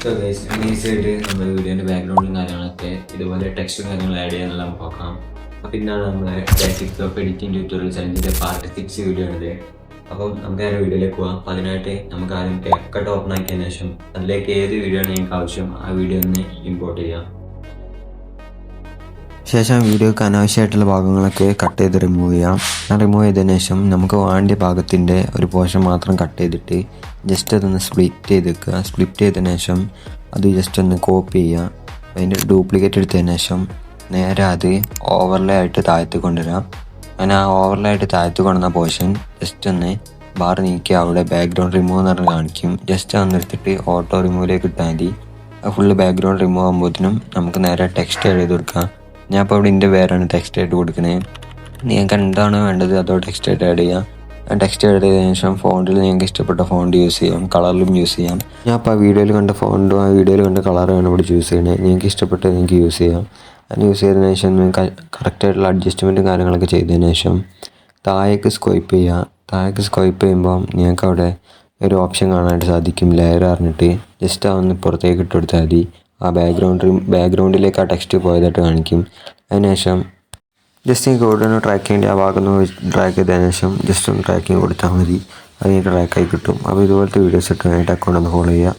So guys ഈസിയായിട്ട് നമ്മുടെ വീഡിയോൻ്റെ ബാക്ക്ഗ്രൗണ്ടും കാര്യങ്ങളൊക്കെ ഇതുപോലെ ടെക്സ്റ്റും കാര്യങ്ങളും ആഡ് ചെയ്യാനെല്ലാം നോക്കാം. അപ്പോൾ ഇന്നാണ് നമ്മുടെ ടിക്ടോക്ക് എഡിറ്റിംഗ് ട്യൂട്ടോറിയൽ ചലഞ്ചിൻ്റെ പാർട്ട് 6 വീഡിയോ ആണിത്. അപ്പം നമുക്ക് ആ വീഡിയോയിലേക്ക് പോകാം. അപ്പോൾ അതിനായിട്ട് നമുക്ക് ആദ്യം കട്ട് ഓപ്പൺ ആക്കിയതിന് ശേഷം അതിലേക്ക് ഏത് വീഡിയോ ആണ് നിങ്ങൾക്ക് ആവശ്യം ആ വീഡിയോ ഒന്ന് ഇമ്പോർട്ട് ചെയ്യാം. ശേഷം വീഡിയോക്ക് അനാവശ്യമായിട്ടുള്ള ഭാഗങ്ങളൊക്കെ കട്ട് ചെയ്ത് റിമൂവ് ചെയ്യാം. റിമൂവ് ചെയ്തതിന് ശേഷം നമുക്ക് വേണ്ടിയ ഭാഗത്തിൻ്റെ ഒരു പോർഷൻ മാത്രം കട്ട് ചെയ്തിട്ട് ജസ്റ്റ് അതൊന്ന് സ്പ്ലിറ്റ് ചെയ്ത് വെക്കുക. സ്പ്ലിറ്റ് ചെയ്തതിന് ശേഷം അത് ജസ്റ്റ് ഒന്ന് കോപ്പി ചെയ്യുക. അതിൻ്റെ ഡ്യൂപ്ലിക്കേറ്റ് എടുത്തതിന് ശേഷം നേരെ അത് ഓവർലേ ആയിട്ട് താഴ്ത്തി കൊണ്ടുവരാം. അങ്ങനെ ആ ഓവർലേ ആയിട്ട് താഴ്ത്തി കൊണ്ടുവന്ന പോർഷൻ ജസ്റ്റ് ഒന്ന് ബാർ നീക്കി അവിടെ ബാക്ക്ഗ്രൗണ്ട് റിമൂവ് എന്ന് പറഞ്ഞ് കാണിക്കും. ജസ്റ്റ് ഒന്ന് എടുത്തിട്ട് ഓട്ടോ റിമൂവിലേക്ക് ഇട്ടാൽ മതി. ഫുള്ള് ബാക്ക്ഗ്രൗണ്ട് റിമൂവ് ആകുമ്പോഴത്തേനും നമുക്ക് നേരെ ടെക്സ്റ്റ് ആഡ് ചെയ്ത് കൊടുക്കാം. ഞാൻ ഇപ്പോൾ ഇവിടെ എൻ്റെ പേരാണ് ടെക്സ്റ്റ് ആയിട്ട് കൊടുക്കുന്നത്. നിങ്ങൾക്ക് എന്താണോ വേണ്ടത് അതോ ടെക്സ്റ്റ് ആയിട്ട് ആഡ് ചെയ്യാം. ടെക്സ്റ്റ് ആഡ് ചെയ്തതിനു ശേഷം ഫോണ്ടിൽ നിങ്ങൾക്ക് ഇഷ്ടപ്പെട്ട ഫോണ്ട് യൂസ് ചെയ്യാം, കളറിലും യൂസ് ചെയ്യാം. ഞാൻ ഇപ്പോൾ ആ വീഡിയോയിൽ കണ്ട ഫോണ്ടും ആ വീഡിയോയിൽ കണ്ട കളറുമാണ് ഇവിടെ ചൂസ് ചെയ്യുന്നത്. നിങ്ങൾക്ക് ഇഷ്ടപ്പെട്ടത് നിങ്ങൾക്ക് യൂസ് ചെയ്യാം. അത് യൂസ് ചെയ്തതിനു ശേഷം നിങ്ങൾക്ക് കറക്റ്റായിട്ടുള്ള അഡ്ജസ്റ്റ്മെൻറ്റും കാര്യങ്ങളൊക്കെ ചെയ്തതിനു ശേഷം താഴേക്ക് സ്കൈപ്പ് ചെയ്യുക. താഴേക്ക് സ്കൈപ്പ് ചെയ്യുമ്പോൾ നിങ്ങൾക്ക് അവിടെ ഒരു ഓപ്ഷൻ കാണാനായിട്ട് സാധിക്കും, ലെയർ അറിഞ്ഞിട്ട് ജസ്റ്റ് അതൊന്ന് പുറത്തേക്ക് ഇട്ട് കൊടുത്താൽ മതി. ആ ബാക്ക്ഗ്രൗണ്ടിലേക്ക് ആ ടെക്സ്റ്റ് പോയതായിട്ട് കാണിക്കും. അതിനുശേഷം ജസ്റ്റ് നിങ്ങൾക്ക് ഇവിടെ ഒന്ന് ട്രാക്ക് ചെയ്യേണ്ടി ആ ഭാഗം ഒന്ന് ട്രാക്ക് ചെയ്തതിനു ശേഷം ജസ്റ്റ് ഒന്ന് ട്രാക്കിങ് കൊടുത്താൽ മതി. അത് നിങ്ങൾക്ക് ട്രാക്കായി കിട്ടും. അപ്പോൾ ഇതുപോലത്തെ വീഡിയോസ് കിട്ടാനായിട്ട് അക്കൗണ്ട് ഒന്ന് ഫോളോ ചെയ്യുക.